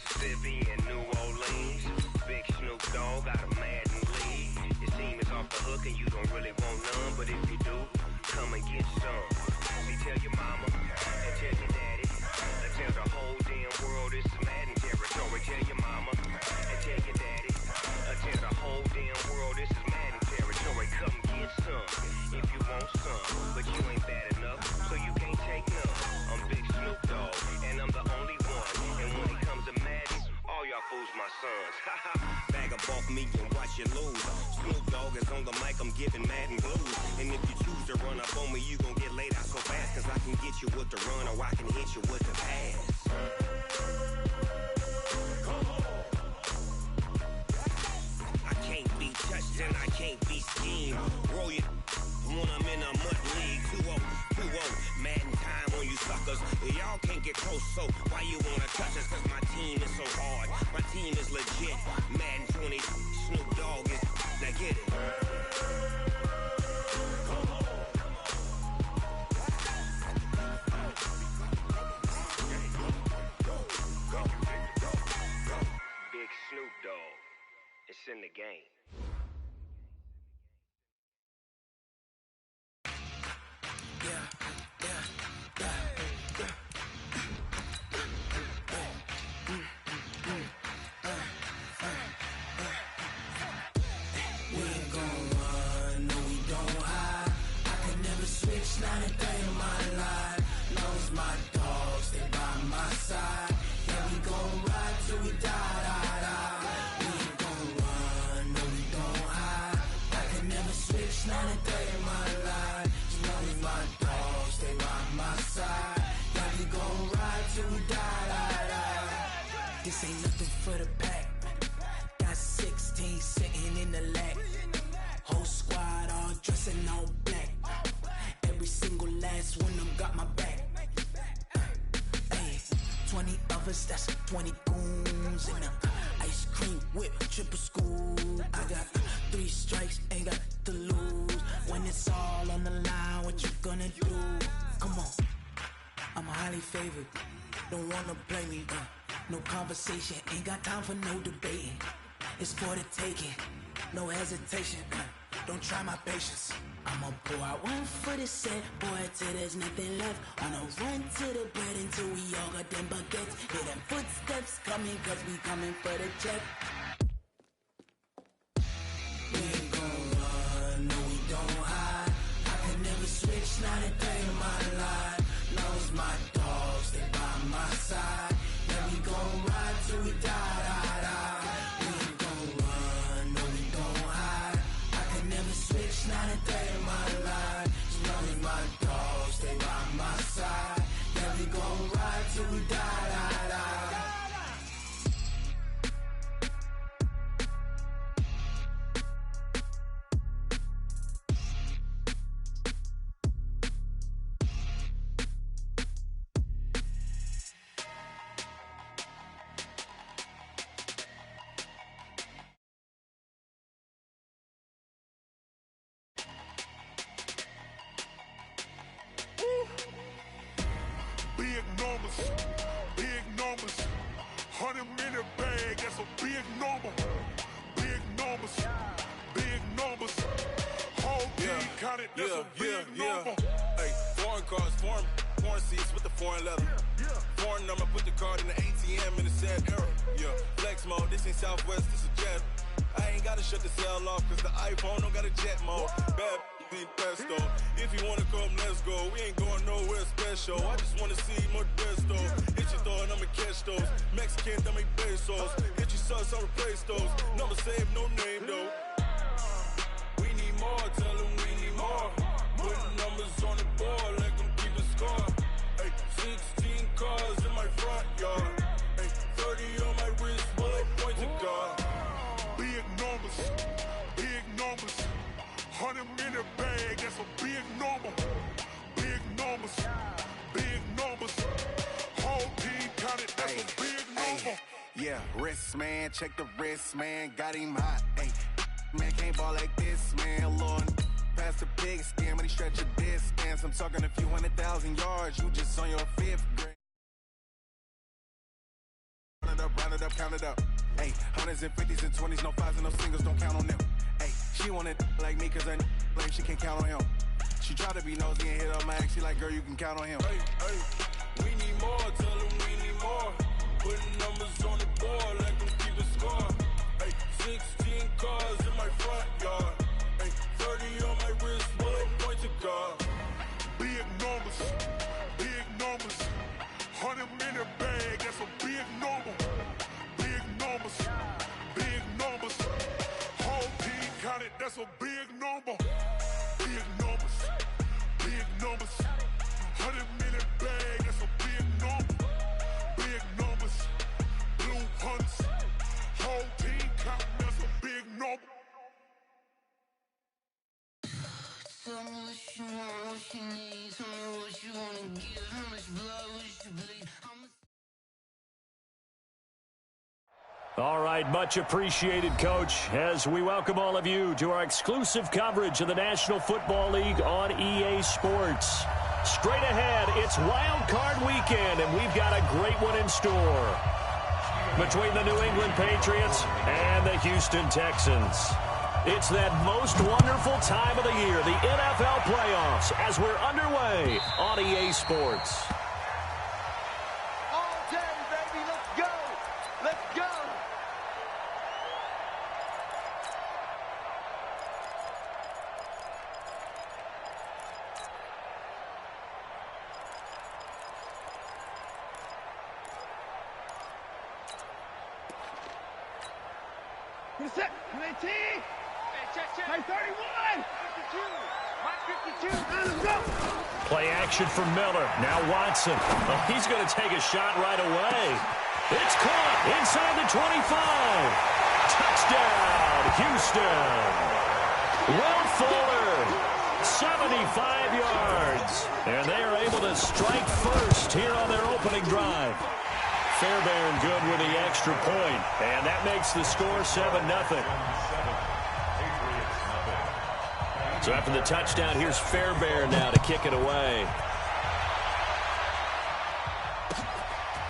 Mississippi and New Orleans. Big Snoop Dogg got a Madden league. Your team is off the hook and you don't really want none, but if you do, come and get some. See, tell your mama and tell your daddy and tell the whole damn world this is Madden territory. Tell your mama and tell your daddy and tell the whole damn world this is Madden territory. Come get some if you want some, but you ain't bad enough, so you can't take none. I'm Big Snoop Dogg, and I'm the only one. And when it comes to Madden, all y'all fools my sons. Bag up off me and watch you lose. Snoop Dogg is on the mic, I'm giving Madden blues. And if you choose to run up on me, you gon' get laid out so fast. Cause I can get you with the run or I can hit you with the pass. I can't be touched and I can't be schemed. Roll you when I'm in a mud league. 2-0, 2-0, Madden time on you suckers. Y'all can't get close, so why you wanna touch us? Cause my team is so hard, my team is legit. Madden 20, Snoop Dogg is, now get it. Big Snoop Dogg, it's in the game. Not a day in my life. Knows my dogs, they by my side. Yeah, we gon' ride till we die, die, die. We ain't gon' run, no, we don't hide. I can never switch, not a day in my life. Knows my dogs, they by my side. Yeah, we gon' ride till we die, die, die. This ain't nothing for the pack. Got 16 sitting in the lap. Whole squad all dressing all black. Every single last one of them got my back. Hey, 20 of us, that's 20 goons. And a ice cream whip, triple scoop. I got 3 strikes, ain't got to lose. When it's all on the line, what you gonna do? Come on, I'm highly favored. Don't wanna play me, no conversation. Ain't got time for no debating. It's for the taking, no hesitation. Don't try my patience. I'ma pour out one for the set, boy, till there's nothing left. I'ma run to the bread until we all got them baguettes. Hear them footsteps coming, cause we coming for the check. We ain't gon' run, no, we don't hide. I can never switch, not a day in my life. Knows my dogs, they by my side. Yeah, we gon' ride till we die, die, die. We ain't gon' run, no, we don't hide. I can never switch, not a day in my life. As long as my dogs, they by my side. Yeah, we gon' ride till we die, die, die. Big numbers, big numbers. 100-minute bag, that's a big number. Big numbers, big numbers. Whole team counted, that's a big number. Hey, foreign cars, foreign seats with the foreign leather. Foreign number, put the card in the ATM in the sad era. Yeah, flex mode, this ain't Southwest, this is jet. I ain't gotta shut the cell off, cause the iPhone don't got a jet mode. Bad be pesto. If you wanna come, let's go. We ain't going nowhere special. I just wanna see more Modesto. Hit your thought, I'ma catch those. Mexican, dame pesos. Hit your sus, I'll replace those. Number save, no name though. We need more, tell them we need more. Putting numbers on the board, let them keep a score. Hey, 16 cars in my front yard. Hey, 30 on my wrist, bullet point to God. Big numbers, big numbers. 100-minute bag, that's a big number. Big numbers, big numbers. Whole team counted, that's a big number. Yeah, wrist man, check the wrist man, got him hot. Ay, man can't ball like this, man. Lord, past the big scam, when he stretch a distance. I'm talking a few 100,000 yards, you just on your 5th grade. Run it up up, count it up. Hey, hundreds and fifties and 20s, no fives and no singles, don't count on them. Hey, she wanted like me cause her like she can't count on him. She tried to be nosy and hit up my ex, she like, girl, you can count on him. Hey, we need more, tell them we need more. Putting numbers on the board, let them keep a score. Hey, 16 cars in my front yard. Hey, 30 on my wrist, will point to God. Big numbers, big numbers. 100-minute bag, that's a big number. Big numbers, big numbers. Whole team counted, that's a big number. Big numbers, big numbers. 100-minute bag, that's a big number. Big numbers, blue hunts. Whole team counting, that's a big number. Tell me what you want, what you need. Tell me what you wanna give. How much blood would you bleed? All right, much appreciated, Coach, as we welcome all of you to our exclusive coverage of the National Football League on EA Sports. Straight ahead, it's Wild Card Weekend, and we've got a great one in store between the New England Patriots and the Houston Texans. It's that most wonderful time of the year, the NFL playoffs, as we're underway on EA Sports. All day, baby, let's go! Let's go! Who's it? 19! Hey, check. Hey, 31! 52! Mike 52! Let's go! Play action for Miller. Now Watson. Oh, he's going to take a shot right away. It's caught inside the 25. Touchdown, Houston. Will Fuller, 75 yards. And they are able to strike first here on their opening drive. Fairbairn good with the extra point, and that makes the score 7-0. So after the touchdown, here's Fairbairn now to kick it away.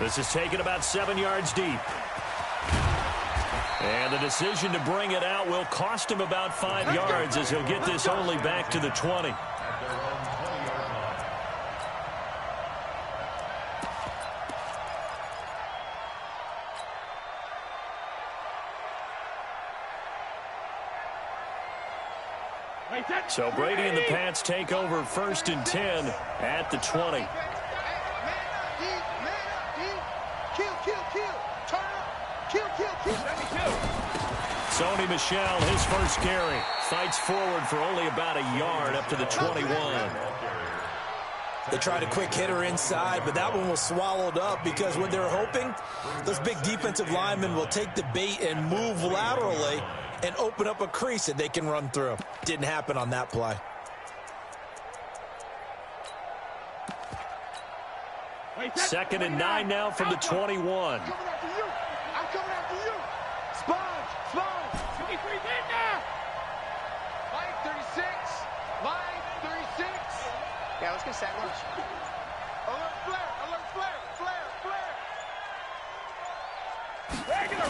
This is taken about 7 yards deep. And the decision to bring it out will cost him about 5 yards as he'll get this only back to the 20. So Brady and the Pats take over 1st and 10 at the 20. Man up, deep. Kill. Turn up. Kill. Sony Michel, his first carry. Fights forward for only about a yard up to the 21. They tried a quick hitter inside, but that one was swallowed up because what they're hoping, those big defensive linemen will take the bait and move laterally and open up a crease that they can run through. Didn't happen on that play. Second and 9 now from the 21. I'm coming after you. Sponge. 23 men now. Mike 36. Yeah, let's get sandwich. Alert flare. Regular.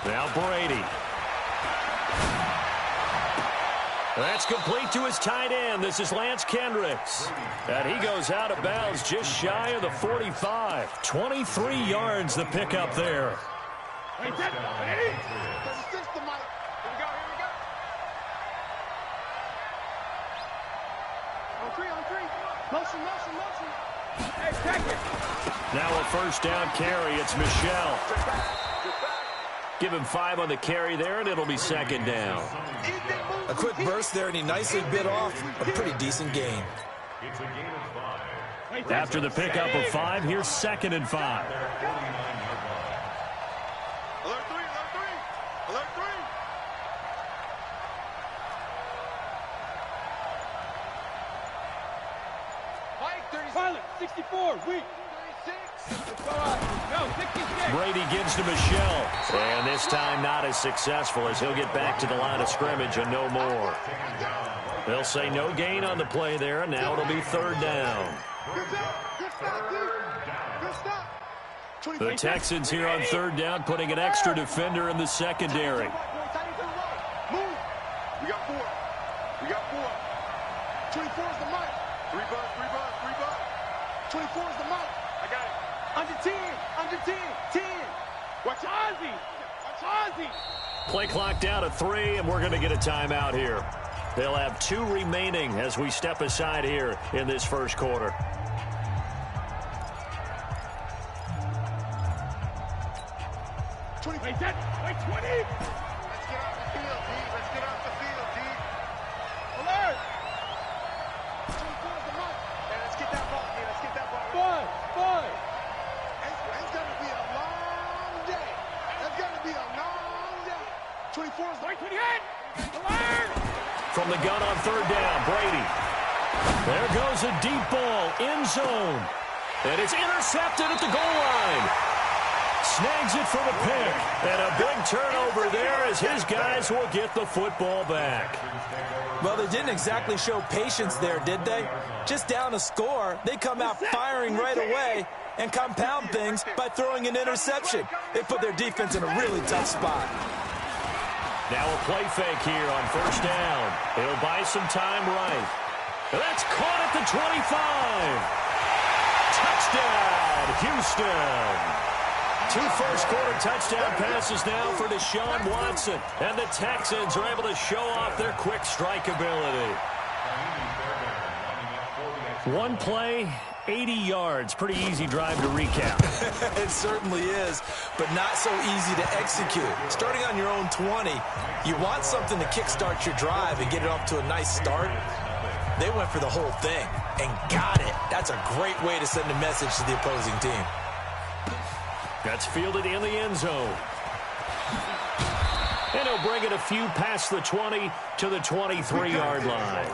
Now Brady. That's complete to his tight end. This is Lance Kendricks. And he goes out of bounds just shy of the 45. 23 yards the pickup there. Ready? 36 to Mike. Here we go. On three. Motion. Hey, check it. Now a first down carry. It's Michel. Give him 5 on the carry there, and it'll be second down. A quick burst there, and he nicely bit off a pretty decent gain. After the pickup of 5, here's 2nd and 5. Alert three. Mike 36. Pilot, 64, weak. 36. No, 66. Brady gives to Michel. And this time not as successful as he'll get back to the line of scrimmage and no more. They'll say no gain on the play there, and now it'll be 3rd down. Good stop. The Texans here on third down, putting an extra defender in the secondary. Move. We got 4. We got 4. 24 is the mic. 3 bus, 3 bus, 3 bus. 24 is the mic. I got it. Under 10, under 10, 10. Watch Ozzy. Watch Ozzy. Play clock down to 3, and we're going to get a timeout here. They'll have 2 remaining as we step aside here in this first quarter. Wait, that, wait, 20. Let's get off the field, D. Let's get off the field, D. Alert. 24 is the mic. Hey, let's get that ball, D. Let's get that ball. Fun. It's going to be a long day. It's going to be a long day. 24 is the mic. 28. Alert. From the gun on third down, Brady. There goes a deep ball, end zone. And it's intercepted at the goal line. Snags it for the pick. And a big turnover there as his guys will get the football back. Well, they didn't exactly show patience there, did they? Just down a score, they come out firing right away and compound things by throwing an interception. They put their defense in a really tough spot. Now a play fake here on first down. He'll buy some time right. That's caught at the 25. Touchdown, Houston. 2 first-quarter touchdown passes now for Deshaun Watson. And the Texans are able to show off their quick strike ability. 1 play, 80 yards. Pretty easy drive to recap. It certainly is, but not so easy to execute. Starting on your own 20, you want something to kickstart your drive and get it off to a nice start. They went for the whole thing and got it. That's a great way to send a message to the opposing team. That's fielded in the end zone. And he'll bring it a few past the 20 to the 23-yard line.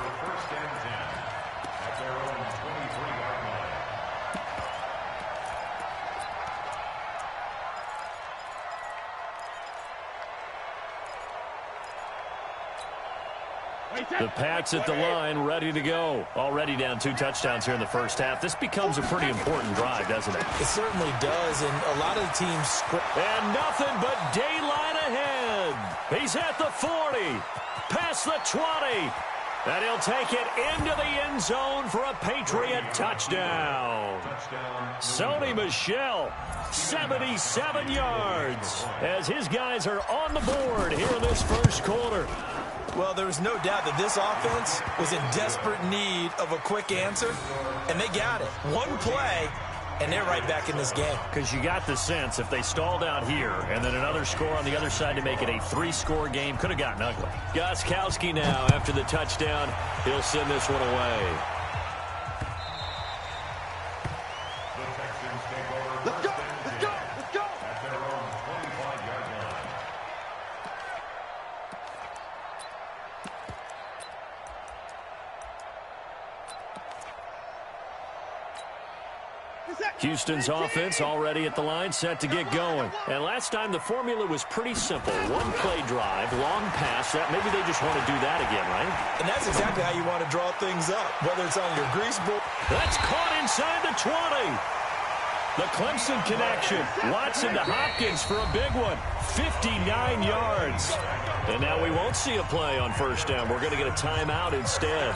The Pats at the line, ready to go. Already down 2 touchdowns here in the first half. This becomes a pretty important drive, doesn't it? It certainly does, and a lot of the teams... And nothing but daylight ahead. He's at the 40, past the 20, and he'll take it into the end zone for a Patriot touchdown. Sony Michel, 77 yards, as his guys are on the board here in this first quarter. Well, there was no doubt that this offense was in desperate need of a quick answer, and they got it. 1 play, and they're right back in this game. Because you got the sense if they stalled out here and then another score on the other side to make it a 3-score game, could have gotten ugly. Gostkowski now, after the touchdown, he'll send this one away. Let's go. Let's go. Let's go. Houston's offense already at the line, set to get going. And last time the formula was pretty simple. 1 play drive, long pass. That maybe they just want to do that again, right? And that's exactly how you want to draw things up, whether it's on your grease board. That's caught inside the 20. The Clemson connection. Watson to Hopkins for a big one. 59 yards. And now we won't see a play on first down. We're going to get a timeout instead.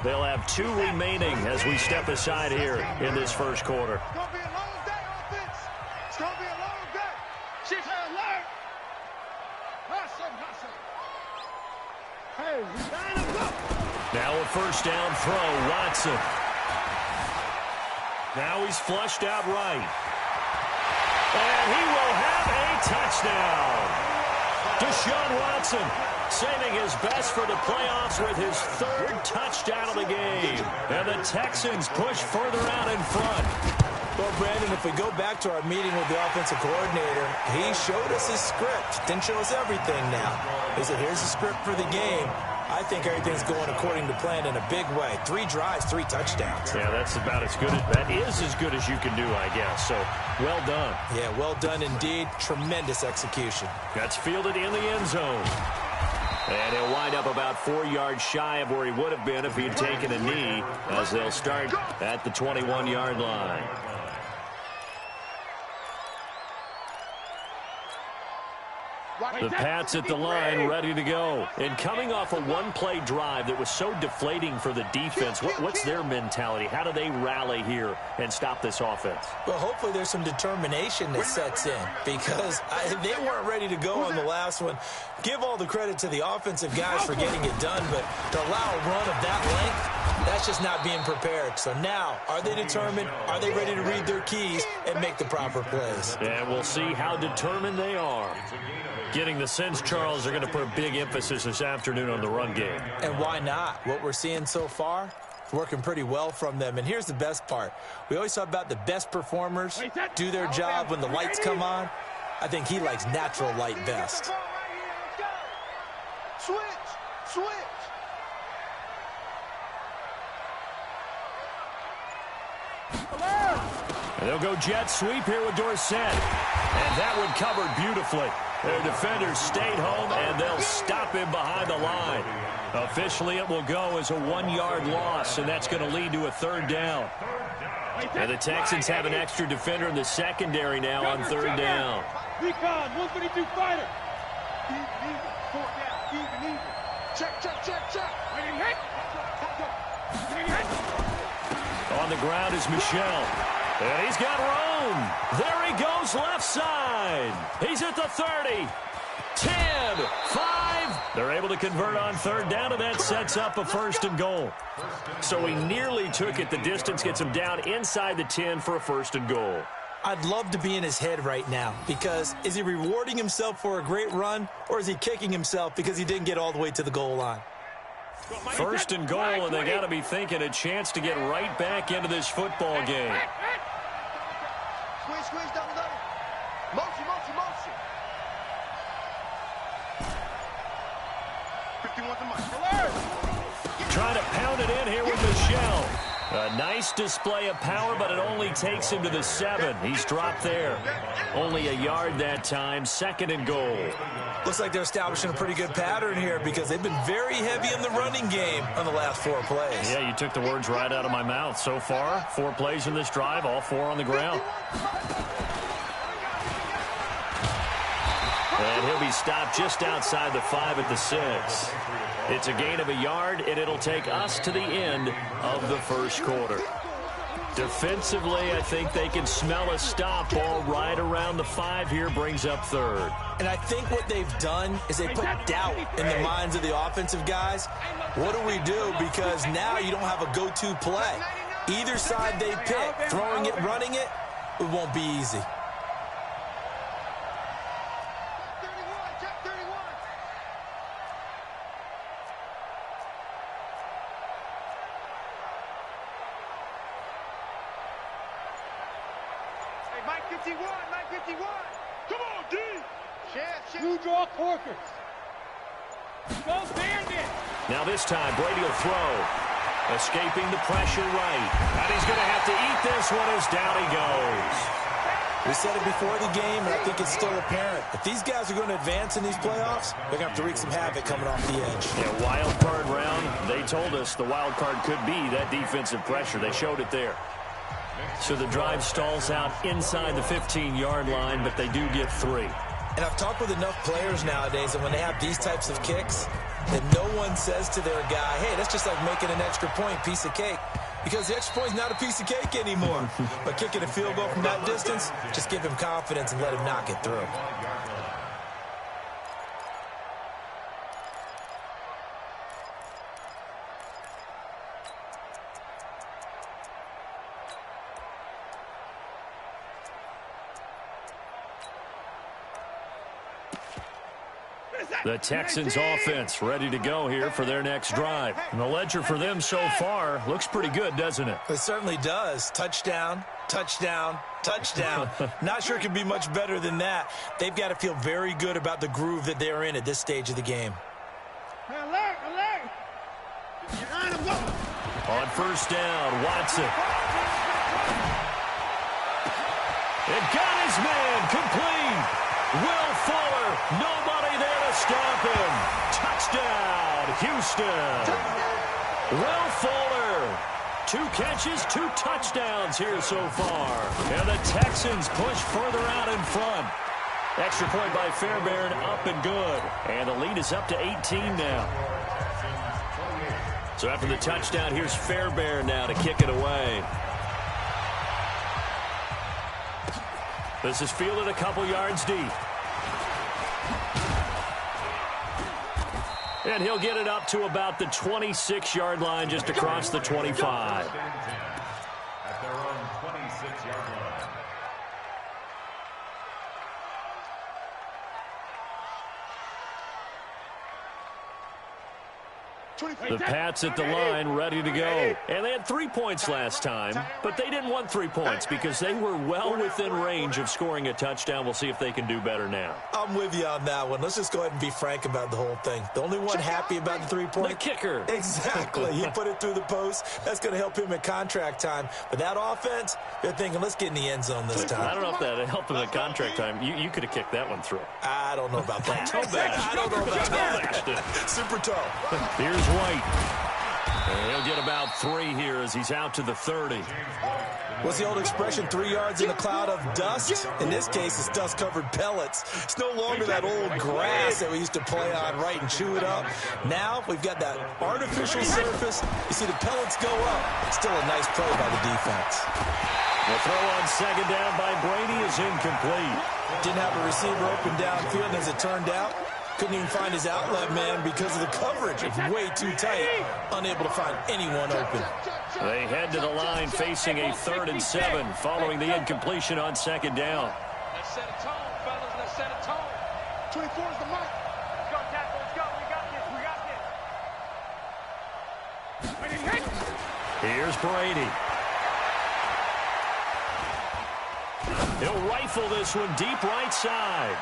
They'll have 2 remaining as we step aside here in this first quarter. It's going to be a long day, offense. It's going to be a long day. She's alert. Hustle. Hey, line up, go. Now a first down throw, Watson. Now he's flushed out right. And he will have a touchdown. Deshaun Watson saving his best for the playoffs with his 3rd touchdown of the game. And the Texans push further out in front. Well, Brandon, if we go back to our meeting with the offensive coordinator, he showed us his script. Didn't show us everything now. He said, here's the script for the game. I think everything's going according to plan in a big way. 3 drives, 3 touchdowns. Yeah, that's about as good. That is as good as you can do, I guess. So, well done. Yeah, well done indeed. Tremendous execution. That's fielded in the end zone. And he'll wind up about 4 yards shy of where he would have been if he had taken a knee, as they'll start at the 21-yard line. The Pats at the line, ready to go. And coming off a one-play drive that was so deflating for the defense, what's their mentality? How do they rally here and stop this offense? Well, hopefully there's some determination that sets in because they weren't ready to go on the last one. Give all the credit to the offensive guys for getting it done, but to allow a run of that length, that's just not being prepared. So now, are they determined? Are they ready to read their keys and make the proper plays? And we'll see how determined they are. Getting the sense, Charles, they're going to put a big emphasis this afternoon on the run game. And why not? What we're seeing so far, working pretty well from them. And here's the best part. We always talk about the best performers do their job when the lights come on. I think he likes natural light best. Switch! Switch! And they'll go jet sweep here with Dorsett. And that one covered beautifully. Their defenders stayed home, and they'll stop him behind the line. Officially, it will go as a 1-yard loss, and that's going to lead to a third down. And the Texans have an extra defender in the secondary now on third down. Recon, 132 fighter. Even, fourth down, even. Check. On the ground is Michel. And he's got room. There he goes left side. He's at the 30. 10, 5. They're able to convert on third down, and that sets up a first and goal. So he nearly took it. The distance gets him down inside the 10 for a first and goal. I'd love to be in his head right now because is he rewarding himself for a great run or is he kicking himself because he didn't get all the way to the goal line? First and goal, and they got to be thinking a chance to get right back into this football game. Squeeze down the middle. Motion. 51 to Mike. Trying to pound it in here with Michel. A nice display of power, but it only takes him to the 7. He's dropped there. Only a yard that time. Second and goal. Looks like they're establishing a pretty good pattern here because they've been very heavy in the running game on the last 4 plays. Yeah, you took the words right out of my mouth. So far, 4 plays in this drive, all 4 on the ground. And he'll be stopped just outside the 5 at the 6. It's a gain of a yard, and it'll take us to the end of the first quarter. Defensively, I think they can smell a stop ball right around the 5 here, brings up third. And I think what they've done is they put doubt in the minds of the offensive guys. What do we do? Because now you don't have a go-to play. Either side they pick, throwing it, running it, it won't be easy. Mike 51. Come on, D. You draw corkers. Go Bandit. Now this time, Brady will throw. Escaping the pressure right. And he's going to have to eat this one as down he goes. We said it before the game, and I think it's still apparent. If these guys are going to advance in these playoffs, they're going to have to wreak some havoc coming off the edge. Yeah, wild card round. They told us the wild card could be that defensive pressure. They showed it there. So the drive stalls out inside the 15-yard line, but they do get 3. And I've talked with enough players nowadays that when they have these types of kicks, that no one says to their guy, hey, that's just like making an extra point, piece of cake. Because the extra point is not a piece of cake anymore. But kicking a field goal from that distance, just give him confidence and let him knock it through. The Texans offense ready to go here for their next drive. And the ledger for them so far looks pretty good, doesn't it? It certainly does. Touchdown, touchdown, touchdown. Not sure it can be much better than that. They've got to feel very good about the groove that they're in at this stage of the game. Alert. On first down, Watson. It got his man complete. Will Fuller, nobody there to stop him. Touchdown, Houston. Will Fuller, 2 catches, 2 touchdowns here so far. And the Texans push further out in front. Extra point by Fairbairn, up and good. And the lead is up to 18 now. So after the touchdown, here's Fairbairn now to kick it away. This is fielded a couple yards deep. And he'll get it up to about the 26-yard line, just across the 25. At their own 26-yard line. The Pats at the line, ready to go. And they had 3 points last time, but they didn't want 3 points because they were well within range of scoring a touchdown. We'll see if they can do better now. I'm with you on that one. Let's just go ahead and be frank about the whole thing. The only one happy about the 3-point? The kicker. Exactly. He put it through the post. That's going to help him in contract time. But that offense, they're thinking, let's get in the end zone this time. I don't know if that helped him in contract time. You could have kicked that one through. I don't know about that. I don't know about that. Super toe. Here's White. And he'll get about 3 here as he's out to the 30. What's the old expression, 3 yards in a cloud of dust? In this case, it's dust-covered pellets. It's no longer that old grass that we used to play on, right, and chew it up. Now we've got that artificial surface. You see the pellets go up. Still a nice play by the defense. The throw on second down by Brady is incomplete. Didn't have a receiver open downfield, as it turned out. Couldn't even find his outlet man because of the coverage. It's way too tight. Unable to find anyone open. They head to the line facing a 3rd and 7 following the incompletion on second down. Let's set a tone, fellas. Let's set a tone. 24 is the mic. Let's go, Tackle. Let's go. We got this. Here's Brady. He'll rifle this one deep right side.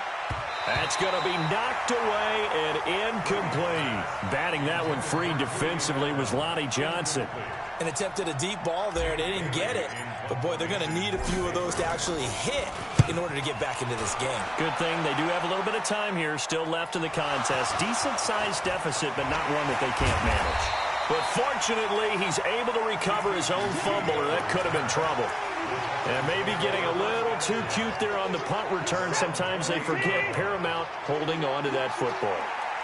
That's going to be knocked away and incomplete. Batting that one free defensively was Lonnie Johnson. And attempted a deep ball there. They didn't get it. But, boy, they're going to need a few of those to actually hit in order to get back into this game. Good thing they do have a little bit of time here still left in the contest. Decent-sized deficit, but not one that they can't manage. But fortunately, he's able to recover his own fumble, or that could have been trouble. And maybe getting a little too cute there on the punt return. Sometimes they forget paramount holding on to that football.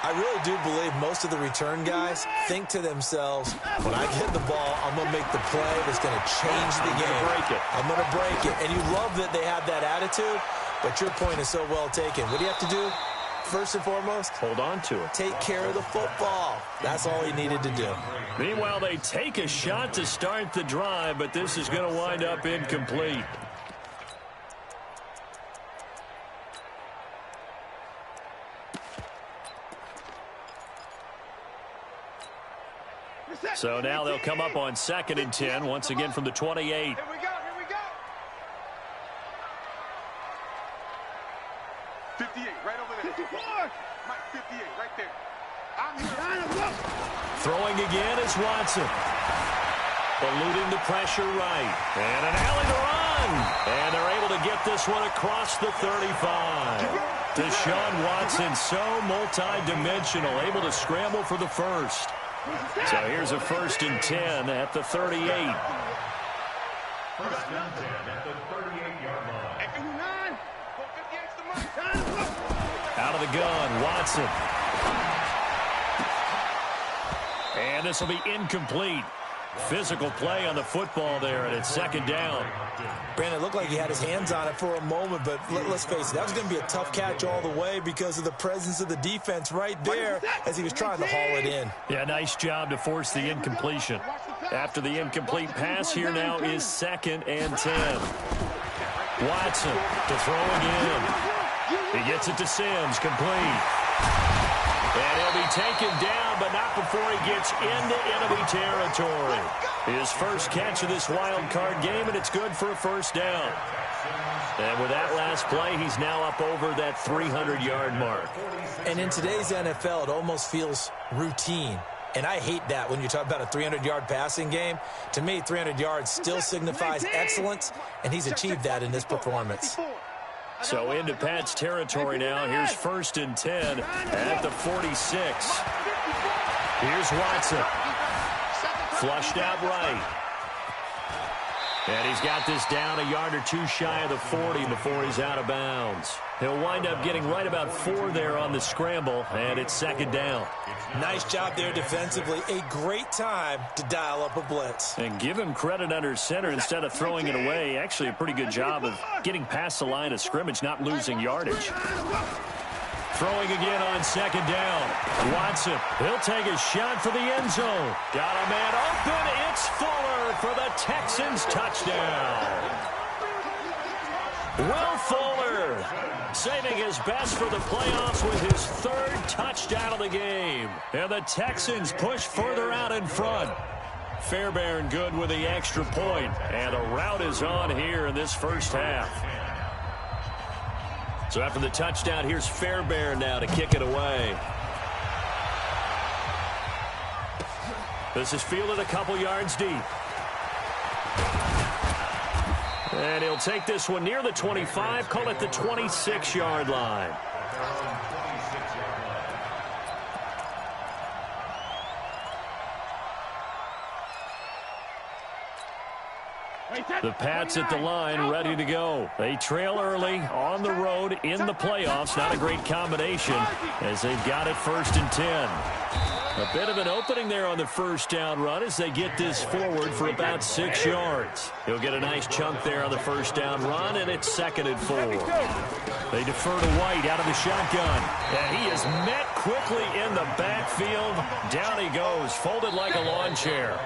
I really do believe most of the return guys think to themselves, when I get the ball, I'm going to make the play that's going to change the game. I'm going to break it. And you love that they have that attitude, but your point is so well taken. What do you have to do? First and foremost, hold on to it. Take care of the football. That's all he needed to do. Meanwhile, they take a shot to start the drive, but this is going to wind up incomplete. So now they'll come up on 2nd and 10, once again from the 28. Here we go. 58, right over there. 54. Mike, 58, right there. I'm here. Throwing again is Watson. Eluding the pressure right. And an alley to run. And they're able to get this one across the 35. Deshaun Watson, so multi-dimensional, able to scramble for the first. So here's a 1st and 10 at the 38. 1st and 10 at the 38-yard line. Out of the gun, Watson. And this will be incomplete. Physical play on the football there, and it's 2nd down. Brandon, it looked like he had his hands on it for a moment, but let's face it, that was going to be a tough catch all the way because of the presence of the defense right there as he was trying to haul it in. Yeah, nice job to force the incompletion. After the incomplete pass, here now is 2nd and 10. Watson to throw again. He gets it to Sims, complete. And he'll be taken down, but not before he gets into enemy territory. His first catch of this wild card game, and it's good for a 1st down. And with that last play, he's now up over that 300-yard mark. And in today's NFL, it almost feels routine. And I hate that when you talk about a 300-yard passing game. To me, 300 yards still signifies excellence, and he's achieved that in this performance. So into Pat's territory now. Here's 1st and 10 at the 46. Here's Watson. Flushed out right. And he's got this down a yard or two shy of the 40 before he's out of bounds. He'll wind up getting right about 4 there on the scramble, and it's second down. Nice job there defensively. A great time to dial up a blitz. And give him credit under center instead of throwing it away. Actually a pretty good job of getting past the line of scrimmage, not losing yardage. Throwing again on second down. Watson, he'll take a shot for the end zone. Got a man open. It's Fuller for the Texans touchdown. Will Fuller saving his best for the playoffs with his 3rd touchdown of the game. And the Texans push further out in front. Fairbairn good with the extra point. And a rout is on here in this first half. So after the touchdown, here's Fairbairn now to kick it away. This is fielded a couple yards deep. And he'll take this one near the 25, call it the 26-yard line. The Pats at the line, ready to go. They trail early on the road in the playoffs. Not a great combination as they've got it 1st and 10. A bit of an opening there on the first down run as they get this forward for about 6 yards. He'll get a nice chunk there on the first down run, and it's 2nd and 4. They defer to White out of the shotgun. And he is met quickly in the backfield. Down he goes, folded like a lawn chair.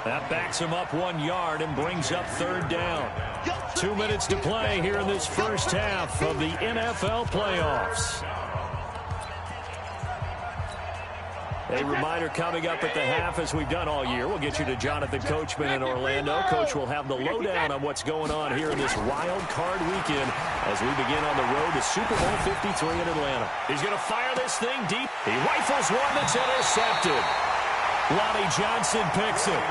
That backs him up 1 yard and brings up 3rd down. 2 minutes to play here in this first half of the NFL playoffs. A reminder coming up at the half, as we've done all year. We'll get you to Jonathan Coachman in Orlando. Coach will have the lowdown on what's going on here in this wild card weekend as we begin on the road to Super Bowl 53 in Atlanta. He's going to fire this thing deep. He rifles one that's intercepted. Lonnie Johnson picks it.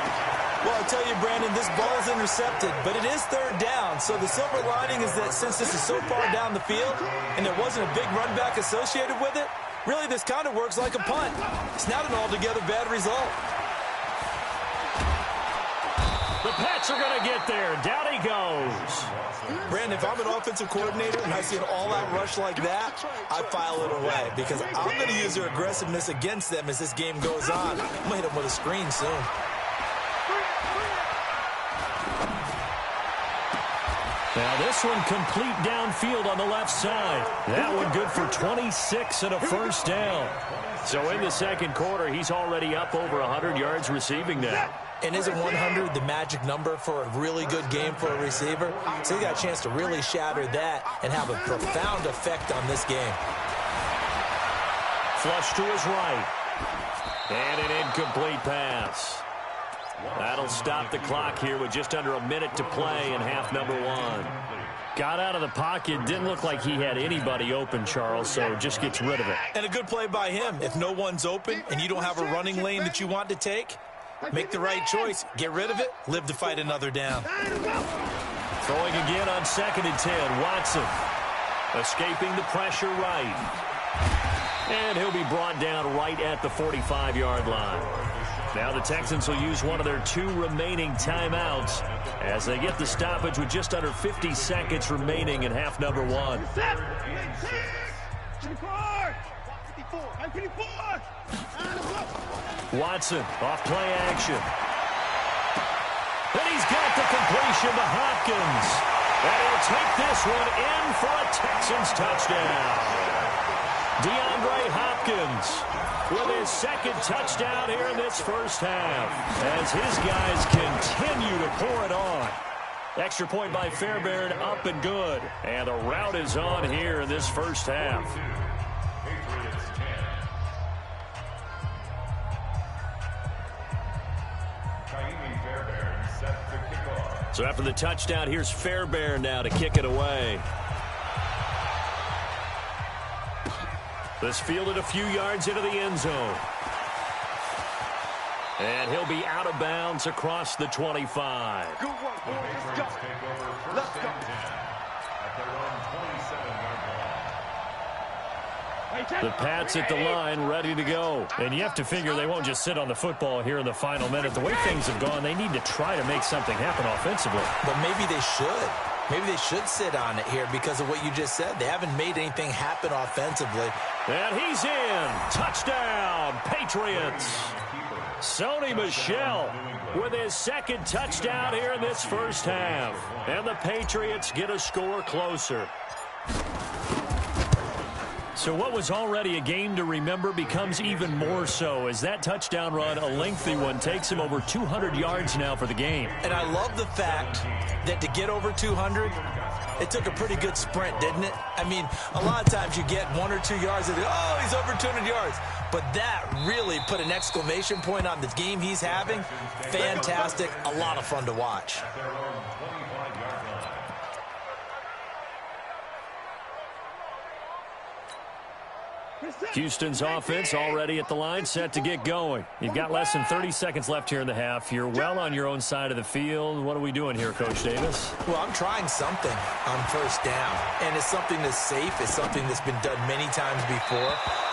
Well, I tell you, Brandon, this ball is intercepted, but it is 3rd down. So the silver lining is that since this is so far down the field and there wasn't a big run back associated with it, really this kind of works like a punt. It's not an altogether bad result. The Pats are going to get there. Down he goes. Brandon, if I'm an offensive coordinator and I see an all-out rush like that, I file it away because I'm going to use their aggressiveness against them as this game goes on. I'm going to hit them with a screen soon. Now this one complete downfield on the left side. That one good for 26 and a first down. So in the second quarter, he's already up over 100 yards receiving now. And isn't 100 the magic number for a really good game for a receiver? So he got a chance to really shatter that and have a profound effect on this game. Flush to his right. And an incomplete pass. That'll stop the clock here with just under a minute to play in half number 1. Got out of the pocket. Didn't look like he had anybody open, Charles, so just gets rid of it. And a good play by him. If no one's open and you don't have a running lane that you want to take, make the right choice. Get rid of it. Live to fight another down. Throwing again on 2nd and 10. Watson escaping the pressure right. And he'll be brought down right at the 45-yard line. Now the Texans will use one of their 2 remaining timeouts as they get the stoppage with just under 50 seconds remaining in half number 1. Watson off play action. And he's got the completion to Hopkins. And he'll take this one in for a Texans touchdown. DeAndre Hopkins with his 2nd touchdown here in this first half as his guys continue to pour it on. Extra point by Fairbairn, up and good. And the rout is on here in this first half. So after the touchdown, here's Fairbairn now to kick it away. This fielded a few yards into the end zone. And he'll be out of bounds across the 25. Good work, boys. Let's go. Let's go. The Pats at the line, ready to go. And you have to figure they won't just sit on the football here in the final minute. The way things have gone, they need to try to make something happen offensively. But maybe they should. Maybe they should sit on it here because of what you just said. They haven't made anything happen offensively. And he's in. Touchdown, Patriots. Sony Michel with his second touchdown here in this first half. And the Patriots get a score closer. So what was already a game to remember becomes even more so as that touchdown run, a lengthy one, takes him over 200 yards now for the game. And I love the fact that to get over 200, it took a pretty good sprint, didn't it? I mean, a lot of times you get 1 or 2 yards and, oh, he's over 200 yards. But that really put an exclamation point on the game he's having. Fantastic. A lot of fun to watch. Houston's offense already at the line, set to get going. You've got less than 30 seconds left here in the half. You're well on your own side of the field. What are we doing here, Coach Davis? Well, I'm trying something on first down, and it's something that's safe. It's something that's been done many times before.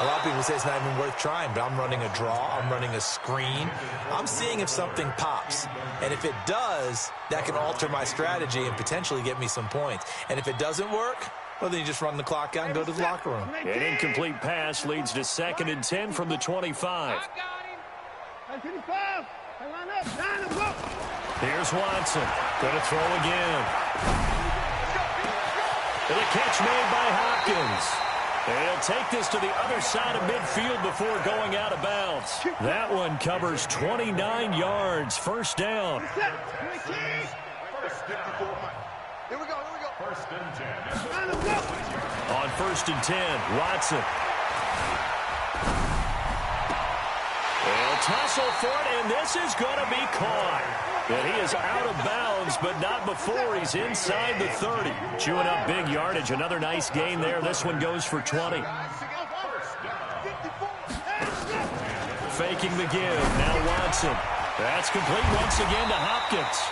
A lot of people say it's not even worth trying, but I'm running a draw. I'm running a screen. I'm seeing if something pops, and if it does, that can alter my strategy and potentially get me some points. And if it doesn't work, well, then you just run the clock out and go to the locker room. An incomplete pass leads to 2nd and 10 from the 25. Here's Watson. Going to throw again. And a catch made by Hopkins. And he'll take this to the other side of midfield before going out of bounds. That one covers 29 yards. First down. Here we go. First and 10. On 1st and 10, Watson. They'll tussle for it, and this is going to be caught. And he is out of bounds, but not before he's inside the 30. Chewing up big yardage. Another nice gain there. This one goes for 20. Faking the give. Now Watson. That's complete once again to Hopkins.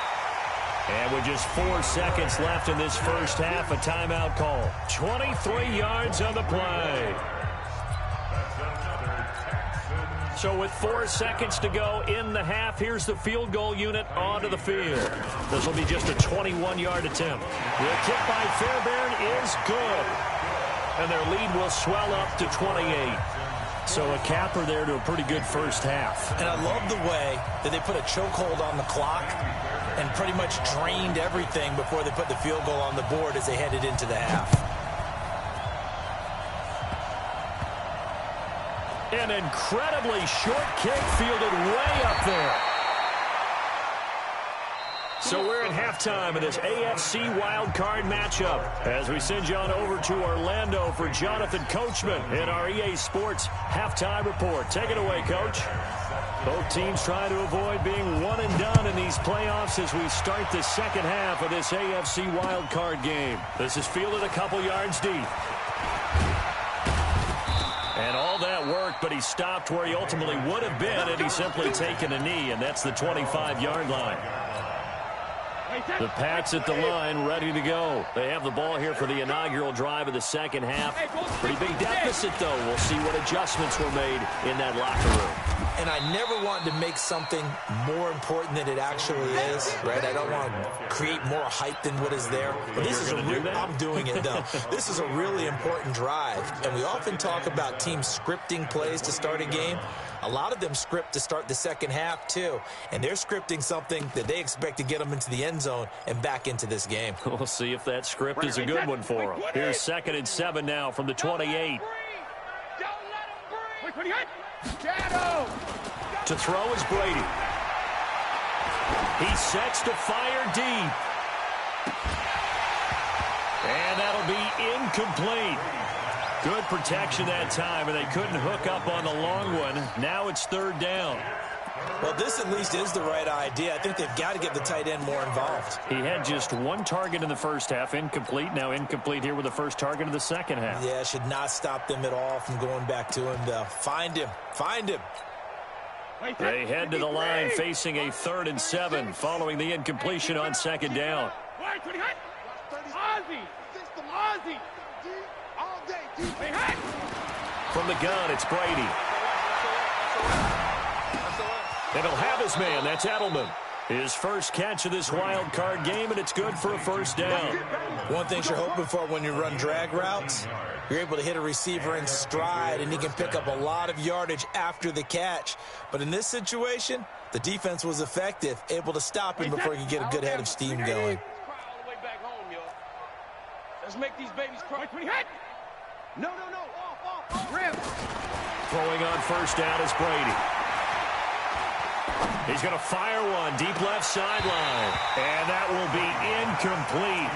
And with just 4 seconds left in this first half, a timeout call. 23 yards on the play. So with 4 seconds to go in the half, here's the field goal unit onto the field. This will be just a 21-yard attempt. The kick by Fairbairn is good. And their lead will swell up to 28. So a capper there to a pretty good first half. And I love the way that they put a chokehold on the clock and pretty much drained everything before they put the field goal on the board as they headed into the half. An incredibly short kick fielded way up there. So we're at halftime of this AFC wildcard matchup as we send you on over to Orlando for Jonathan Coachman in our EA Sports halftime report. Take it away, Coach. Both teams trying to avoid being one and done in these playoffs as we start the second half of this AFC wildcard game. This is fielded a couple yards deep. And all that worked, but he stopped where he ultimately would have been had he simply taken a knee, and that's the 25-yard line. The Pats at the line, ready to go. They have the ball here for the inaugural drive of the second half. Pretty big deficit, though. We'll see what adjustments were made in that locker room. And I never wanted to make something more important than it actually is, right? I don't want to create more hype than what is there. But this is I'm doing it, though. This is a really important drive. And we often talk about teams scripting plays to start a game. A lot of them script to start the second half, too. And they're scripting something that they expect to get them into the end zone and back into this game. We'll see if that script is a good one for them. Here's 2nd and 7 now from the 28. To throw is Brady. He sets to fire deep. And that'll be incomplete. Good protection that time, and they couldn't hook up on the long one. Now it's 3rd down. Well, this at least is the right idea. I think they've got to get the tight end more involved. He had just 1 target in the first half, incomplete. Now incomplete here with the first target of the second half. Yeah, should not stop them at all from going back to him, though. Find him. Find him. They head to the line facing a 3rd and 7 following the incompletion on 2nd down. From the gun, it's Brady. And he'll have his man. That's Edelman. His first catch of this wild card game, and it's good for a first down. One thing you're hoping for when you run drag routes, you're able to hit a receiver in stride, and he can pick up a lot of yardage after the catch. But in this situation, the defense was effective, able to stop him before he could get a good head of steam going. Let's make these babies cry. No. Off. Rim. Throwing on first down is Brady. He's going to fire one deep left sideline. And that will be incomplete.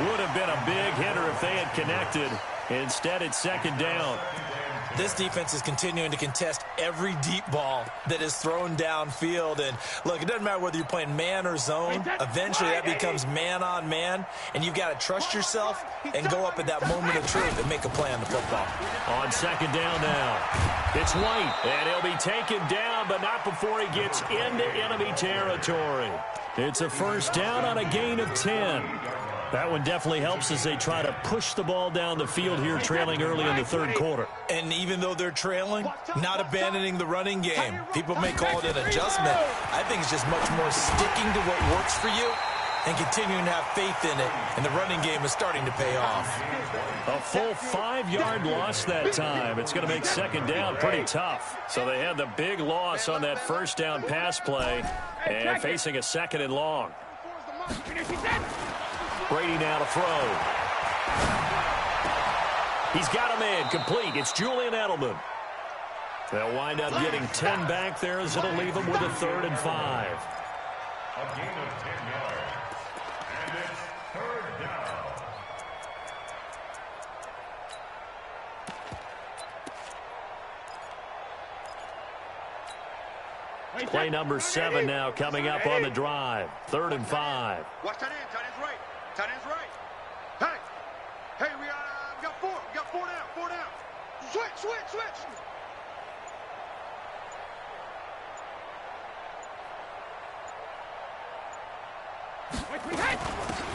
Would have been a big hitter if they had connected. Instead, it's second down. This defense is continuing to contest every deep ball that is thrown downfield. And, look, it doesn't matter whether you're playing man or zone. Eventually, that becomes man-on-man, and you've got to trust yourself and go up at that moment of truth and make a play on the football. On second down now, it's White, and he'll be taken down, but not before he gets into enemy territory. It's a first down on a gain of 10. That one definitely helps as they try to push the ball down the field here, trailing early in the third quarter. And even though they're trailing, not abandoning the running game. People may call it an adjustment. I think it's just much more sticking to what works for you and continuing to have faith in it. And the running game is starting to pay off. A full 5-yard loss that time. It's going to make second down pretty tough. So they had the big loss on that first down pass play and facing a second and long. Brady now to throw. He's got a man complete. It's Julian Edelman. They'll wind up getting 10 back there as it'll leave them with a 3rd and 5. A gain of 10 yards. And it's third down. Play number 7 now coming up on the drive. 3rd and 5. Watch tight end. Tight end's right. Tight end's right. Hey, we got 4. We got 4 down. 4 down. Switch.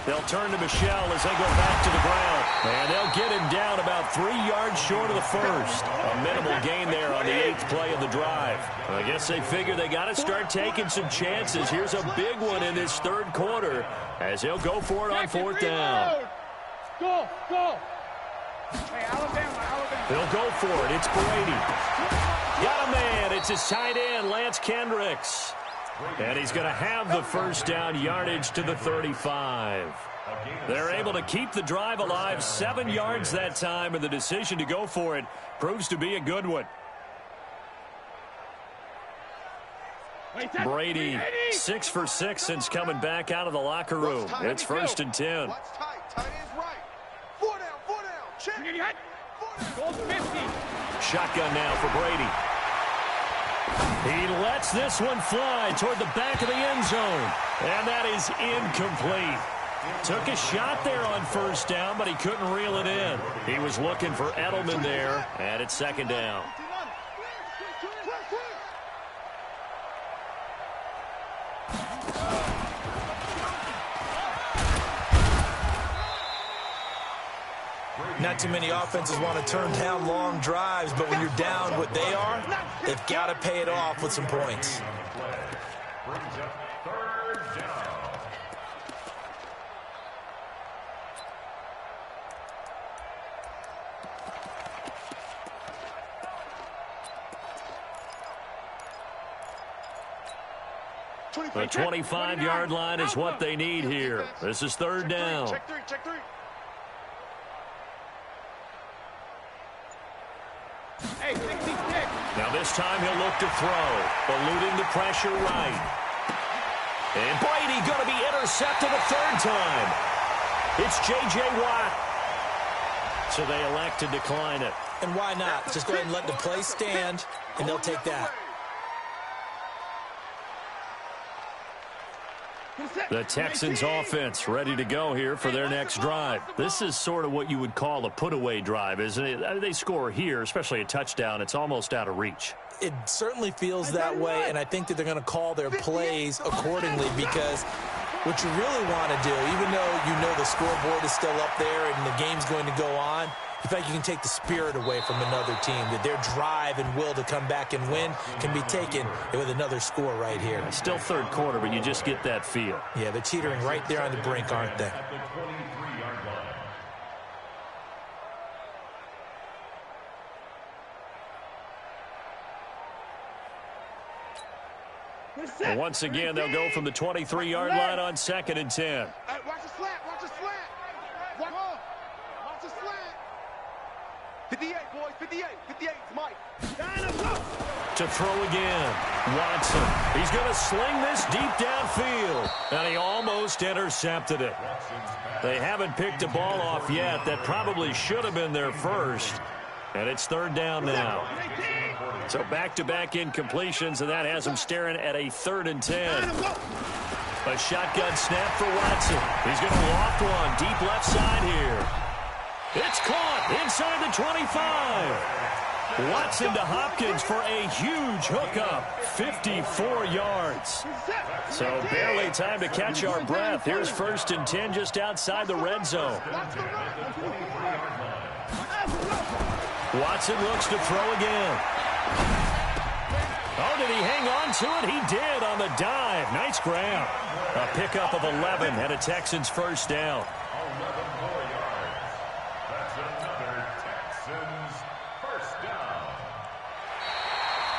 They'll turn to Michelle as they go back to the ground. And they'll get him down about 3 yards short of the first. A minimal gain there on the 8th play of the drive. I guess they figure they got to start taking some chances. Here's a big one in this third quarter as he'll go for it on 4th down. Go. Hey, Alabama. He'll go for it. It's Brady. Got a man. It's his tight end, Lance Kendricks. And he's going to have the first down yardage to the 35. They're able to keep the drive alive, 7 yards that time, and the decision to go for it proves to be a good one. Brady, 6 for 6 since coming back out of the locker room. It's 1st and 10. Watch tight. Tight end's right. 4 down. Check. Shotgun now for Brady. He lets this one fly toward the back of the end zone. And that is incomplete. Took a shot there on first down, but he couldn't reel it in. He was looking for Edelman there, and it's second down. Not too many offenses want to turn down long drives, but when you're down what they are, they've got to pay it off with some points. Brings up third down. The 25-yard line is what they need here. This is 3rd down. Check three. Now this time he'll look to throw, eluding the pressure right. And Brady going to be intercepted a 3rd time. It's J.J. Watt. So they elect to decline it. And why not? Just go ahead and let the play stand, and they'll take that. The Texans offense ready to go here for their next drive. This is sort of what you would call a put-away drive, isn't it? They score here, especially a touchdown. It's almost out of reach. It certainly feels that way, and I think that they're going to call their plays accordingly because What you really want to do, even though you know the scoreboard is still up there and the game's going to go on, you feel like you can take the spirit away from another team, that their drive and will to come back and win can be taken with another score right here. Still third quarter, but you just get that feel. Yeah, they're teetering right there on the brink, aren't they? At the 23-yard line. And once again, they'll go from the 23-yard line on 2nd and 10. Hey, watch the slant. Watch the slant. Watch the slant. 58, boys. 58. 58. It's Mike. To throw again. Watson. He's going to sling this deep downfield. And he almost intercepted it. They haven't picked a ball off yet. That probably should have been their first. And it's 3rd down now. So back-to-back incompletions, and that has him staring at a 3rd and 10. A shotgun snap for Watson. He's going to loft one deep left side here. It's caught inside the 25. Watson to Hopkins for a huge hookup. 54 yards. So barely time to catch our breath. Here's 1st and 10 just outside the red zone. Watson looks to throw again. Oh, did he hang on to it? He did on the dive. Nice grab. A pickup of 11 and a Texans first down. 11 more yards. That's another Texans first down.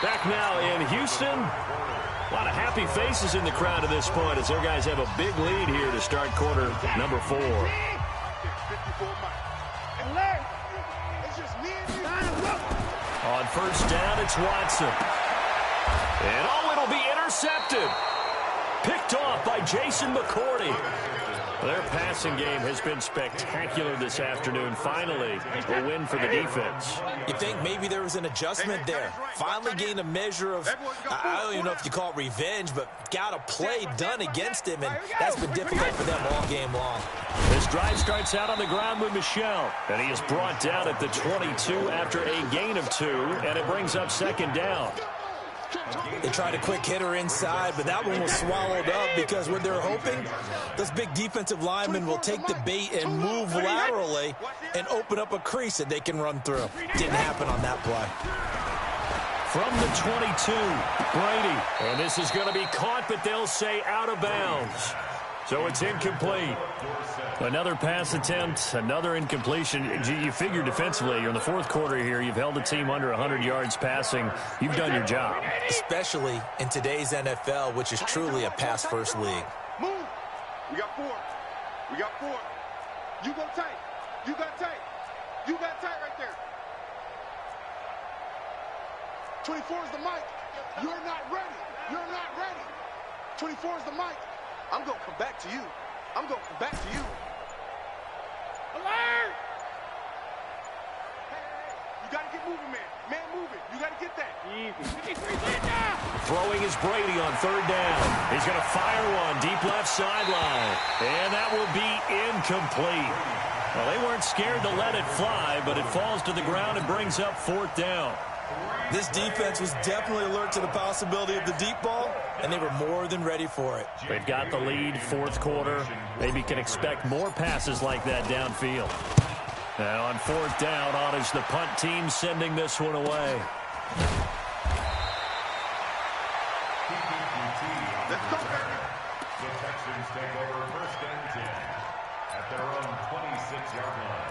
Back now in Houston. A lot of happy faces in the crowd at this point as their guys have a big lead here to start quarter number 4. On first down, it's Watson. And it'll be intercepted. Picked off by Jason McCourty. Their passing game has been spectacular this afternoon. Finally, a win for the defense. You think maybe there was an adjustment there. Finally gained a measure of, I don't even know if you call it revenge, but got a play done against him, and that's been difficult for them all game long. This drive starts out on the ground with Michel, and he is brought down at the 22 after a gain of 2, and it brings up 2nd down. They tried a quick hitter inside, but that one was swallowed up because what they're hoping, those big defensive linemen will take the bait and move laterally and open up a crease that they can run through. Didn't happen on that play. From the 22, Brady. And this is going to be caught, but they'll say out of bounds. So it's incomplete. Another pass attempt, another incompletion. You figure defensively, you're in the 4th quarter here. You've held the team under 100 yards passing. You've done your job. Especially in today's NFL, which is truly a pass-first league. Move. We got 4. We got 4. You go tight. You got tight. You got tight right there. 24 is the mic. You're not ready. You're not ready. 24 is the mic. I'm going to come back to you. I'm going to come back to you. Alert! Hey, you got to get moving, man. Man moving. You got to get that. Easy. Throwing is Brady on 3rd down. He's going to fire one deep left sideline. And that will be incomplete. Well, they weren't scared to let it fly, but it falls to the ground and brings up 4th down. This defense was definitely alert to the possibility of the deep ball, and they were more than ready for it. They've got the lead, 4th quarter. Maybe can expect more passes like that downfield. Now on 4th down, on is the punt team sending this one away. Let's go, baby. The Texans take over 1st and 10 at their own 26-yard line.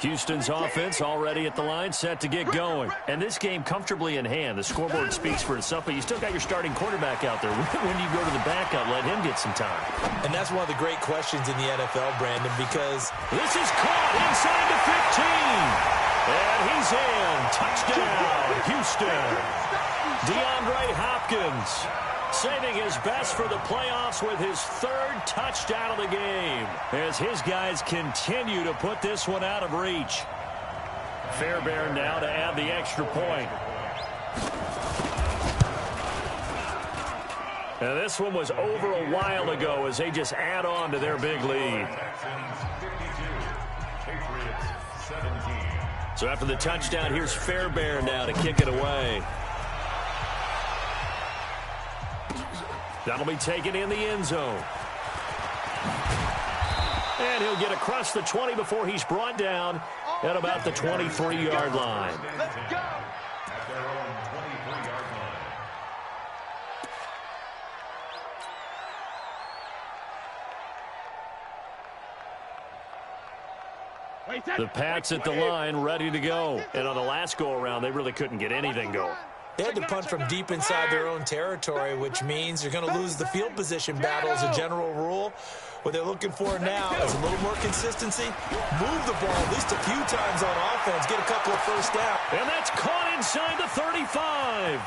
Houston's offense already at the line, set to get going. And this game comfortably in hand. The scoreboard speaks for itself, but you still got your starting quarterback out there. When do you go to the backup, let him get some time? And that's one of the great questions in the NFL, Brandon, because this is caught inside the 15. And he's in. Touchdown, Houston. DeAndre Hopkins saving his best for the playoffs with his 3rd touchdown of the game as his guys continue to put this one out of reach. Fairbairn now to add the extra point. Now this one was over a while ago as they just add on to their big lead. Texans 52, Patriots 17. So after the touchdown, here's Fairbairn now to kick it away. That'll be taken in the end zone. And he'll get across the 20 before he's brought down at about the 23-yard line. Let's go. At their own 23-yard line. The Pats at the line, ready to go. And on the last go-around, they really couldn't get anything going. They had to punt from deep inside their own territory, which means you're going to lose the field position battle as a general rule. What they're looking for now is a little more consistency. Move the ball at least a few times on offense. Get a couple of first downs. And that's caught inside the 35.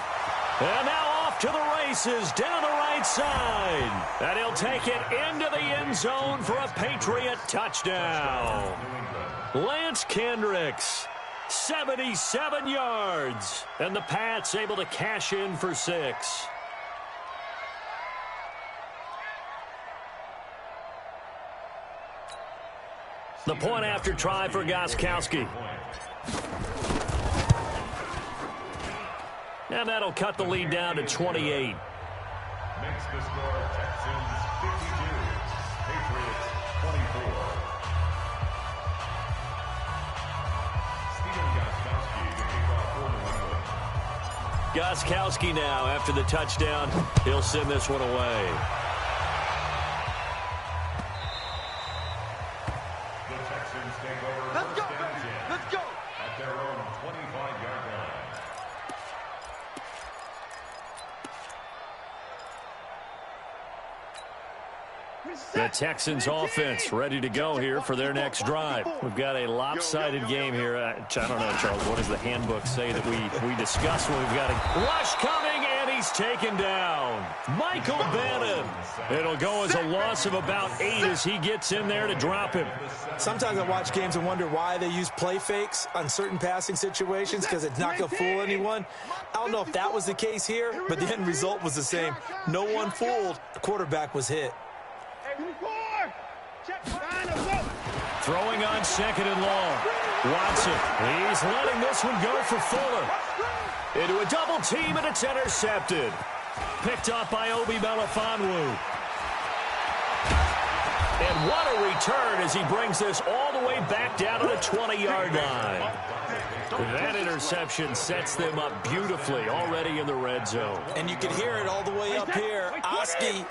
And now off to the races down the right side. And he'll take it into the end zone for a Patriot touchdown. Lance Kendricks, 77 yards. And the Pats able to cash in for 6. The point after try for Gostkowski. And that'll cut the lead down to 28. Makes the score Texans 52, Patriots 24. Stephen Gostkowski to kick off for New England. Gostkowski now after the touchdown. He'll send this one away. The Texans take over Let's go, first and baby. 10 Let's go. at their own 25-yard line. The Texans offense ready to go here for their next drive. We've got a lopsided game here. I don't know, Charles, what does the handbook say that we discuss when we've got a rush coming, and he's taken down. Michael Bannon. It'll go as a loss of about 8 as he gets in there to drop him. Sometimes I watch games and wonder why they use play fakes on certain passing situations because it's not going to fool anyone. I don't know if that was the case here, but the end result was the same. No one fooled. The quarterback was hit. Throwing on 2nd and long. Watson, he's letting this one go for Fuller. Into a double team, and it's intercepted. Picked up by Obi Melifonwu. And what a return as he brings this all the way back down to the 20-yard line. That interception sets them up beautifully already in the red zone. And you can hear it all the way up here. Oski,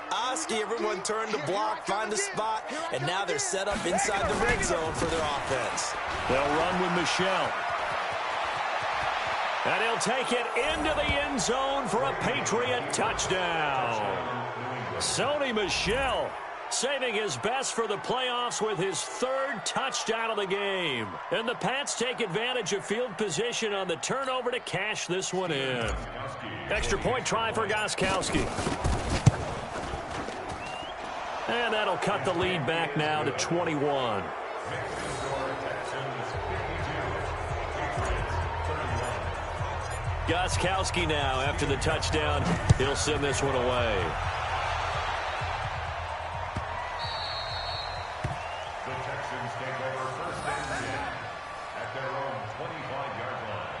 everyone turned to block, find a spot, and now they're set up inside the red zone for their offense. They'll run with Michelle. And he'll take it into the end zone for a Patriot touchdown. Sony Michel saving his best for the playoffs with his 3rd touchdown of the game. And the Pats take advantage of field position on the turnover to cash this one in. Extra point try for Gostkowski. And that'll cut the lead back now to 21. Gostkowski now after the touchdown. He'll send this one away. The Texans take over first and 10 at their own 25-yard line.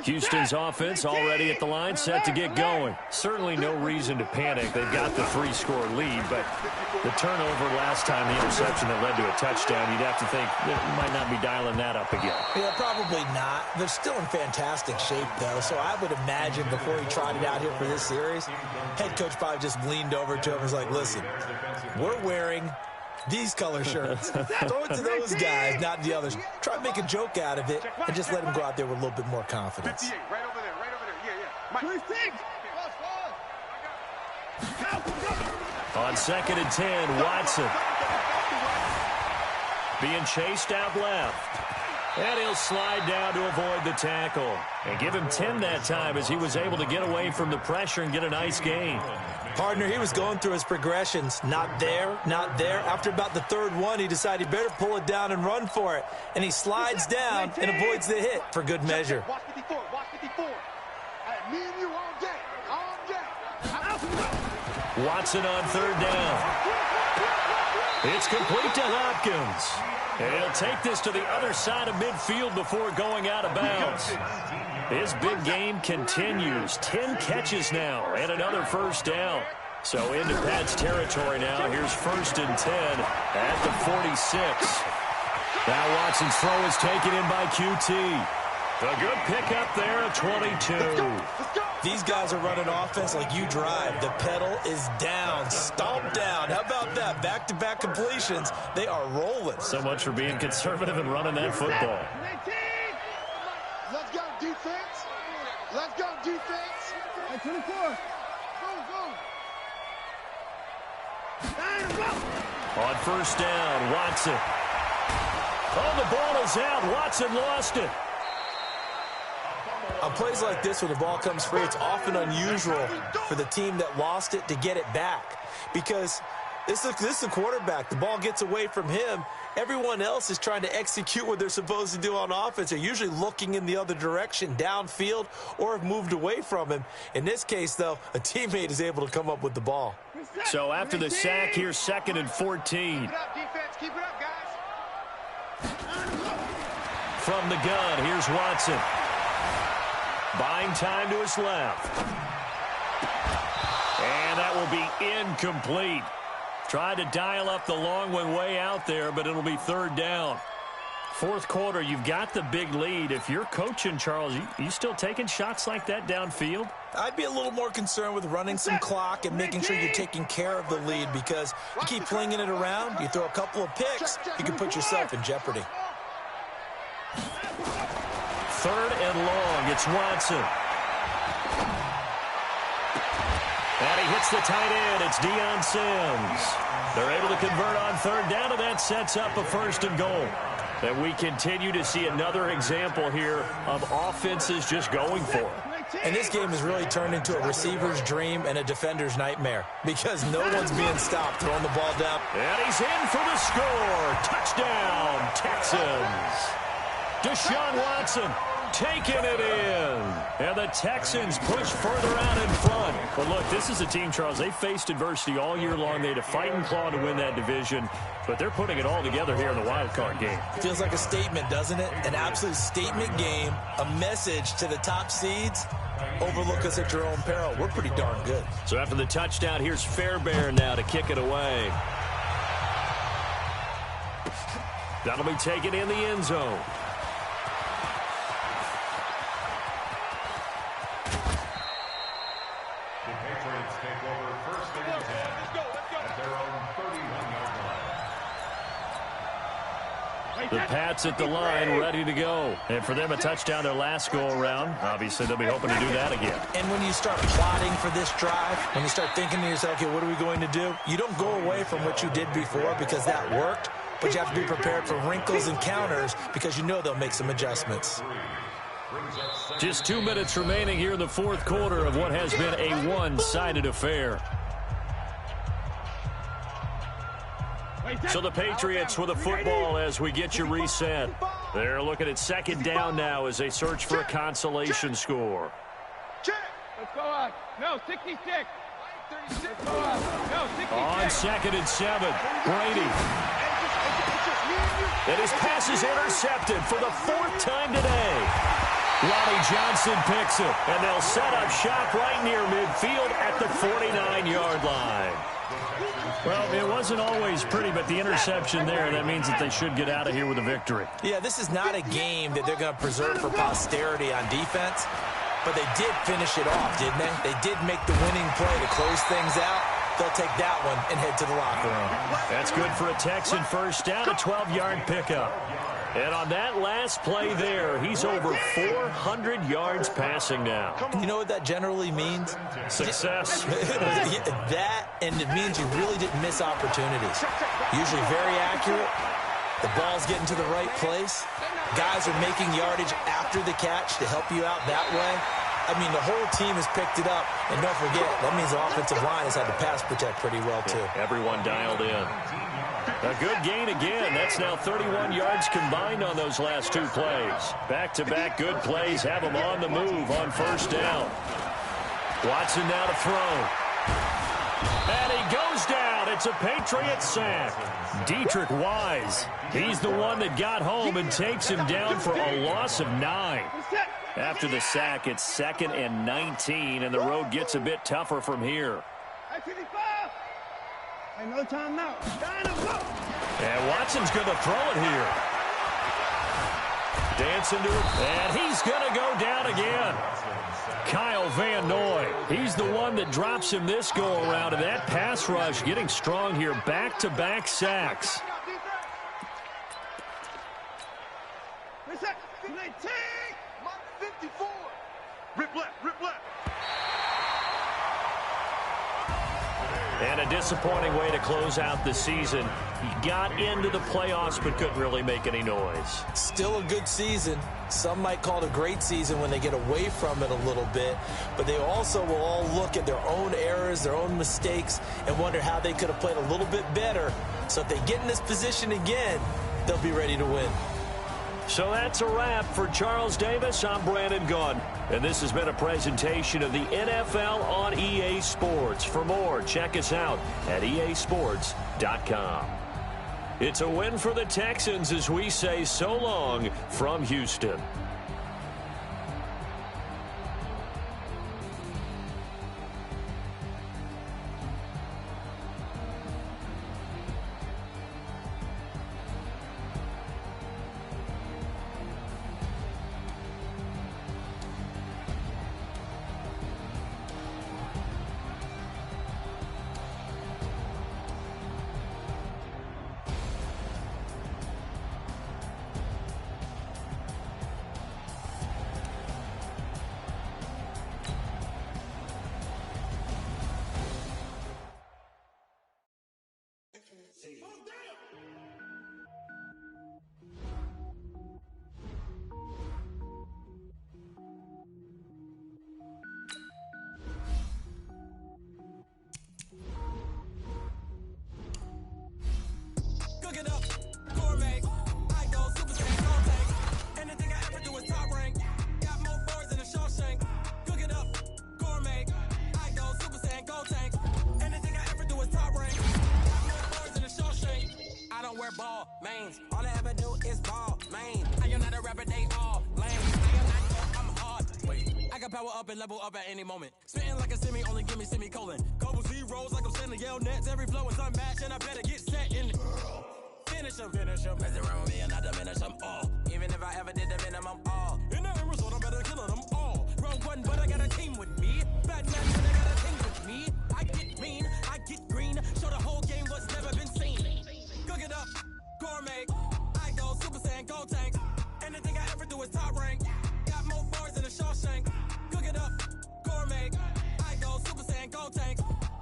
Houston's offense already at the line, set to get going. Certainly no reason to panic. They've got the 3-score lead, but the turnover last time, the interception that led to a touchdown, you'd have to think they might not be dialing that up again. Yeah, probably not. They're still in fantastic shape, though, so I would imagine before he trotted out here for this series, head coach probably just leaned over to him and was like, listen, we're wearing these color shirts. Throw it to those guys, not the others. Try to make a joke out of it and just let them go out there with a little bit more confidence. Right over there, right over there. Yeah. On 2nd and 10, Watson being chased out left. And he'll slide down to avoid the tackle. And give him 10 that time as he was able to get away from the pressure and get a nice gain. Partner, he was going through his progressions. Not there, not there. After about the 3rd one, he decided he better pull it down and run for it. And he slides down and avoids the hit for good measure. Watch 54, watch 54. Me and you all day, all day. Watson on 3rd down. It's complete to Hopkins. And he'll take this to the other side of midfield before going out of bounds. His big game continues. 10 catches now and another first down. So into Pat's territory now. Here's 1st and 10 at the 46. Now Watson's throw is taken in by QT. A good pickup there at 22. These guys are running offense like you drive. The pedal is down, stomped down. How about that? Back-to-back completions. They are rolling. So much for being conservative and running that football. Let's go, defense. Let's go, defense. Hey, 24. Go. On 1st down, Watson. Oh, the ball is out. Watson lost it. On plays like this, when the ball comes free, it's often unusual for the team that lost it to get it back. Because this is a quarterback. The ball gets away from him. Everyone else is trying to execute what they're supposed to do on offense. They're usually looking in the other direction, downfield, or have moved away from him. In this case, though, a teammate is able to come up with the ball. So after the sack, here's 2nd and 14. Keep it up, defense. Keep it up, guys. From the gun, here's Watson. Buying time to his left. And that will be incomplete. Tried to dial up the long one way out there, but it'll be 3rd down. 4th quarter, you've got the big lead. If you're coaching, Charles, you still taking shots like that downfield? I'd be a little more concerned with running some clock and making sure you're taking care of the lead, because you keep flinging it around, you throw a couple of picks, you can put yourself in jeopardy. 3rd and long. It's Watson. And he hits the tight end. It's Deion Sims. They're able to convert on 3rd down, and that sets up a 1st and goal. And we continue to see another example here of offenses just going for it. And this game has really turned into a receiver's dream and a defender's nightmare, because no one's being stopped throwing the ball down. And he's in for the score. Touchdown, Texans. Deshaun Watson taking it in. And the Texans push further out in front. But look, this is a team, Charles, they faced adversity all year long. They had to fight and claw to win that division. But they're putting it all together here in the wild card game. Feels like a statement, doesn't it? An absolute statement game. A message to the top seeds. Overlook us at your own peril. We're pretty darn good. So after the touchdown, here's Fairbairn now to kick it away. That'll be taken in the end zone. The Pats at the line, ready to go. And for them, a touchdown their last go-around. Obviously, they'll be hoping to do that again. And when you start plotting for this drive, when you start thinking to yourself, okay, what are we going to do? You don't go away from what you did before because that worked, but you have to be prepared for wrinkles and counters because you know they'll make some adjustments. Just 2 minutes remaining here in the 4th quarter of what has been a one-sided affair. So the Patriots with a football as we get you reset. They're looking at 2nd down now as they search for a consolation score. Let's go up. No, 66. Let's go up. No, 66. On 2nd and 7, Brady. And his pass is intercepted for the 4th time today. Lonnie Johnson picks it, and they'll set up shop right near midfield at the 49-yard line. Well, it wasn't always pretty, but the interception there, that means that they should get out of here with a victory. Yeah, this is not a game that they're going to preserve for posterity on defense, but they did finish it off, didn't they? They did make the winning play to close things out. They'll take that one and head to the locker room. That's good for a Texan first down, a 12-yard pickup. And on that last play there, he's over 400 yards passing now. You know what that generally means? Success. That, and it means you really didn't miss opportunities. Usually very accurate. The ball's getting to the right place. Guys are making yardage after the catch to help you out that way. I mean, the whole team has picked it up. And don't forget, that means the offensive line has had to pass protect pretty well, too. Everyone dialed in. A good gain again. That's now 31 yards combined on those last 2 plays. Back-to-back good plays have them on the move on 1st down. Watson now to throw. And he goes down. and it's a Patriots sack. Dietrich Wise, he's the one that got home and takes him down for a loss of 9. After the sack, it's 2nd and 19, and the road gets a bit tougher from here. No time now. And Watson's going to throw it here. Dancing to it, and he's going to go down again. Kyle Van Noy, he's the one that drops him this go-around, and that pass rush getting strong here. Back-to-back sacks. Rip left, rip left. And a disappointing way to close out the season. He got into the playoffs but couldn't really make any noise. Still a good season. Some might call it a great season when they get away from it a little bit. But they also will all look at their own errors, their own mistakes, and wonder how they could have played a little bit better. So if they get in this position again, they'll be ready to win. So that's a wrap for Charles Davis. I'm Brandon Gaudin, and this has been a presentation of the NFL on EA Sports. For more, check us out at easports.com. It's a win for the Texans as we say so long from Houston. Ball, mains. All I ever do is ball, main. I am not a rapper, they all lame. I am not, I'm hard. Wait, I can power up and level up at any moment. Spitting like a semi, only give me semicolon. Couple zeros like I'm sending yell nets. Every flow is unmatched, and I better get set in it. Finish them. Mess around with me and I diminish them all. Even if I ever did the minimum, all. In the end result, I'm better killing them all. Round one, but I got a team with me. Bad man, but I got a team with me. I get mean, I get green. Show the whole game what's never been seen. Cook it up, gourmet. I go Super Saiyan, go tank. Anything I ever do is top rank. Got more bars than a Shawshank. Cook it up, gourmet. I go Super Saiyan, go tank.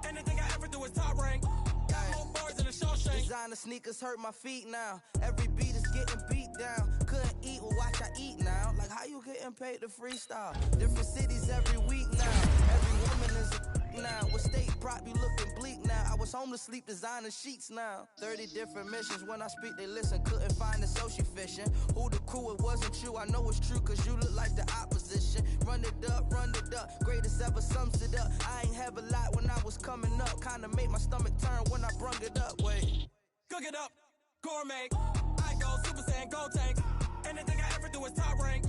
Anything I ever do is top rank. Got more bars than a Shawshank. Designer sneakers hurt my feet now. Every beat is getting beat down. Couldn't eat, well watch I eat now. Like how you getting paid to freestyle? Different cities every week now. Every woman is a now. With state prop, you looking bleak now. I was home to sleep, designing sheets now. 30 different missions. When I speak, they listen. Couldn't find the social fishing. Who the crew? It wasn't you. I know it's true, cause you look like the opposition. Run it up. Greatest ever sums it up. I ain't have a lot when I was coming up. Kinda made my stomach turn when I brung it up. Wait. Cook it up, gourmet. I go Super Saiyan, go tank. Anything I ever do is top rank.